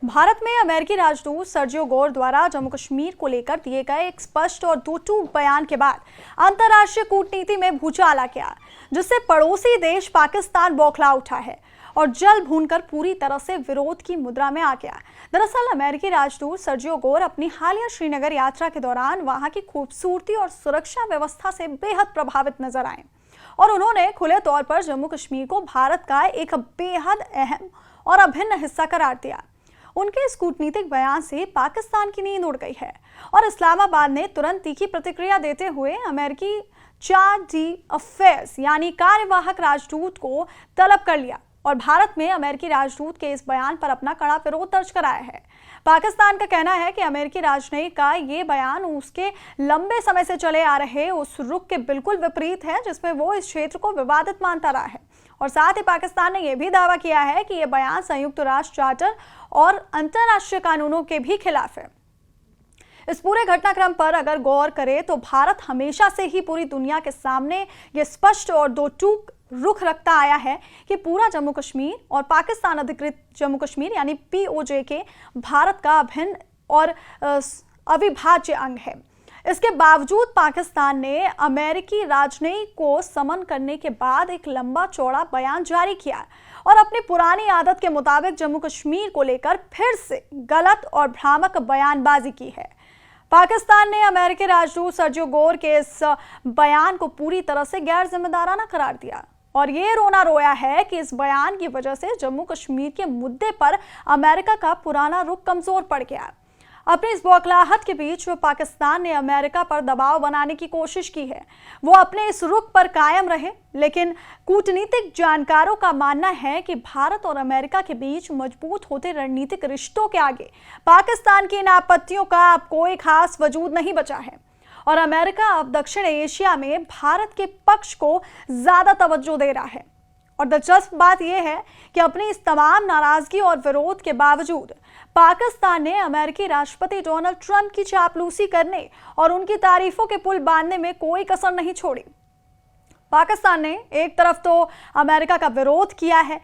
भारत में अमेरिकी राजदूत सर्जियो गोर द्वारा जम्मू कश्मीर को लेकर दिए गए एक स्पष्ट और टूक बयान के बाद अंतर्राष्ट्रीय कूटनीति में भूचाल आ गया, जिससे पड़ोसी देश पाकिस्तान बौखला उठा है और जल भूनकर पूरी तरह से विरोध की मुद्रा में आ गया। दरअसल अमेरिकी राजदूत सर्जियो गोर अपनी हालिया श्रीनगर यात्रा के दौरान वहां की खूबसूरती और सुरक्षा व्यवस्था से बेहद प्रभावित नजर आए और उन्होंने खुले तौर पर जम्मू कश्मीर को भारत का एक बेहद अहम और अभिन्न हिस्सा करार दिया। उनके इस कूटनीतिक बयान से पाकिस्तान की नींद उड़ गई है और इस्लामाबाद ने तुरंत तीखी प्रतिक्रिया देते हुए अमेरिकी 4D अफेयर्स यानी कार्यवाहक राजदूत को तलब कर लिया और भारत में अमेरिकी राजदूत के इस बयान पर अपना कड़ा विरोध दर्ज कराया है। पाकिस्तान का कहना है कि अमेरिकी राजनयिक का ये बयान उसके लंबे समय से चले आ रहे उस रुख के बिल्कुल विपरीत है जिसमें वो इस क्षेत्र को विवादित मानता रहा है और साथ ही पाकिस्तान ने यह भी दावा किया है कि यह बयान संयुक्त राष्ट्र चार्टर और अंतर्राष्ट्रीय कानूनों के भी खिलाफ है। इस पूरे घटनाक्रम पर अगर गौर करें तो भारत हमेशा से ही पूरी दुनिया के सामने ये स्पष्ट और दो टूक रुख रखता आया है कि पूरा जम्मू कश्मीर और पाकिस्तान अधिकृत जम्मू कश्मीर यानी POJ के भारत का अभिन्न और अविभाज्य अंग है। इसके बावजूद पाकिस्तान ने अमेरिकी राजनयिक को समन करने के बाद एक लंबा चौड़ा बयान जारी किया और अपनी पुरानी आदत के मुताबिक जम्मू कश्मीर को लेकर फिर से गलत और भ्रामक बयानबाजी की है। पाकिस्तान ने अमेरिकी राजदूत सर्जियो गोर के इस बयान को पूरी तरह से गैर जिम्मेदाराना करार दिया और ये रोना रोया है कि इस बयान की वजह से जम्मू कश्मीर के मुद्दे पर अमेरिका का पुराना रुख कमजोर पड़ गया। अपनी इस बौखलाहट के बीच पाकिस्तान ने अमेरिका पर दबाव बनाने की कोशिश की है। वो अपने इस रुख पर कायम रहे, लेकिन कूटनीतिक जानकारों का मानना है कि भारत और अमेरिका के बीच मजबूत होते रणनीतिक रिश्तों के आगे पाकिस्तान की इन आपत्तियों का अब कोई खास वजूद नहीं बचा है और अमेरिका अब दक्षिण एशिया में भारत के पक्ष को ज्यादा तवज्जो दे रहा है। और दिलचस्प बात यह है कि अपनी इस तमाम नाराजगी और विरोध के बावजूद पाकिस्तान ने अमेरिकी राष्ट्रपति डोनाल्ड ट्रंप की चापलूसी करने और उनकी तारीफों के पुल बांधने में कोई कसर नहीं छोड़ी। पाकिस्तान ने एक तरफ तो अमेरिका का विरोध किया है,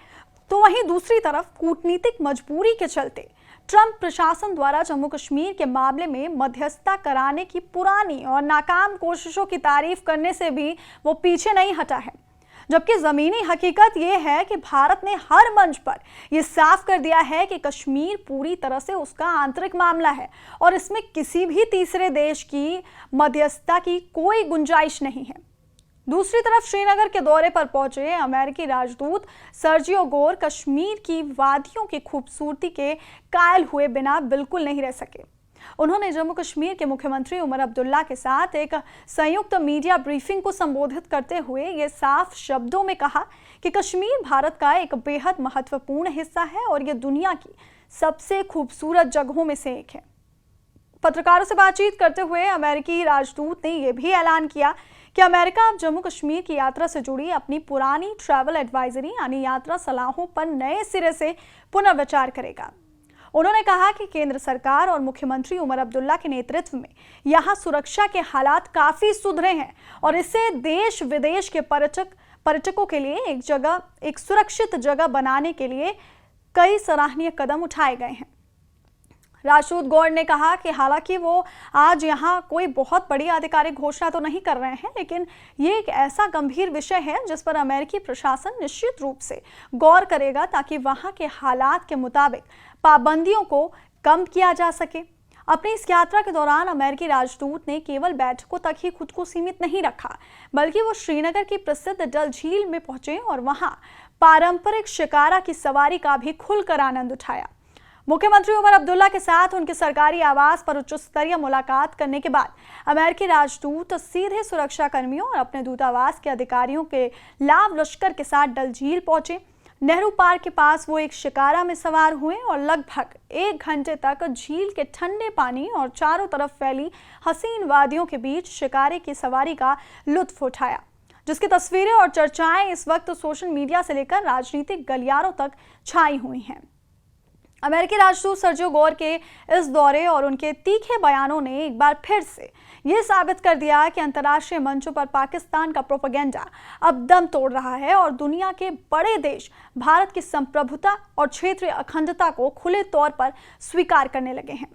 तो वहीं दूसरी तरफ कूटनीतिक मजबूरी के चलते ट्रंप प्रशासन द्वारा जम्मू कश्मीर के मामले में मध्यस्थता कराने की पुरानी और नाकाम कोशिशों की तारीफ करने से भी वो पीछे नहीं हटा है। जबकि जमीनी हकीकत यह है कि भारत ने हर मंच पर यह साफ कर दिया है कि कश्मीर पूरी तरह से उसका आंतरिक मामला है और इसमें किसी भी तीसरे देश की मध्यस्थता की कोई गुंजाइश नहीं है। दूसरी तरफ श्रीनगर के दौरे पर पहुंचे अमेरिकी राजदूत सर्जियो गोर कश्मीर की वादियों की खूबसूरती के कायल हुए बिना बिल्कुल नहीं रह सके। उन्होंने जम्मू कश्मीर के मुख्यमंत्री उमर अब्दुल्ला के साथ एक संयुक्त मीडिया ब्रीफिंग को संबोधित करते हुए ये साफ शब्दों में कहा कि कश्मीर भारत का एक बेहद महत्वपूर्ण हिस्सा है और ये दुनिया की सबसे खूबसूरत जगहों में से एक है। पत्रकारों से बातचीत करते हुए अमेरिकी राजदूत ने यह भी ऐलान किया कि अमेरिका अब जम्मू कश्मीर की यात्रा से जुड़ी अपनी पुरानी ट्रैवल एडवाइजरी यानी यात्रा सलाहों पर नए सिरे से पुनर्विचार करेगा। उन्होंने कहा कि केंद्र सरकार और मुख्यमंत्री उमर अब्दुल्ला के नेतृत्व में यहां सुरक्षा के हालात काफी सुधरे हैं और इससे देश विदेश के पर्यटकों के लिए एक सुरक्षित जगह बनाने के लिए कई सराहनीय कदम उठाए गए हैं। राजदूत गौर ने कहा कि हालांकि वो आज यहाँ कोई बहुत बड़ी आधिकारिक घोषणा तो नहीं कर रहे हैं, लेकिन ये एक ऐसा गंभीर विषय है जिस पर अमेरिकी प्रशासन निश्चित रूप से गौर करेगा ताकि वहाँ के हालात के मुताबिक पाबंदियों को कम किया जा सके। अपनी इस यात्रा के दौरान अमेरिकी राजदूत ने केवल बैठकों तक ही खुद को सीमित नहीं रखा, बल्कि वो श्रीनगर की प्रसिद्ध डल झील में पहुंचे और वहां पारंपरिक शिकारा की सवारी का भी खुलकर आनंद उठाया। मुख्यमंत्री उमर अब्दुल्ला के साथ उनके सरकारी आवास पर उच्च स्तरीय मुलाकात करने के बाद अमेरिकी राजदूत सीधे सुरक्षा कर्मियों और अपने दूतावास के अधिकारियों के लाव लश्कर के साथ डल झील पहुंचे। नेहरू पार्क के पास वो एक शिकारा में सवार हुए और लगभग 1 घंटे तक झील के ठंडे पानी और चारों तरफ फैली हसीन वादियों के बीच शिकारे की सवारी का लुत्फ उठाया, जिसकी तस्वीरें और चर्चाएं इस वक्त सोशल मीडिया से लेकर राजनीतिक गलियारों तक छाई हुई हैं। अमेरिकी राजदूत सर्जियो गोर के इस दौरे और उनके तीखे बयानों ने एक बार फिर से ये साबित कर दिया कि अंतर्राष्ट्रीय मंचों पर पाकिस्तान का प्रोपेगेंडा अब दम तोड़ रहा है और दुनिया के बड़े देश भारत की संप्रभुता और क्षेत्रीय अखंडता को खुले तौर पर स्वीकार करने लगे हैं।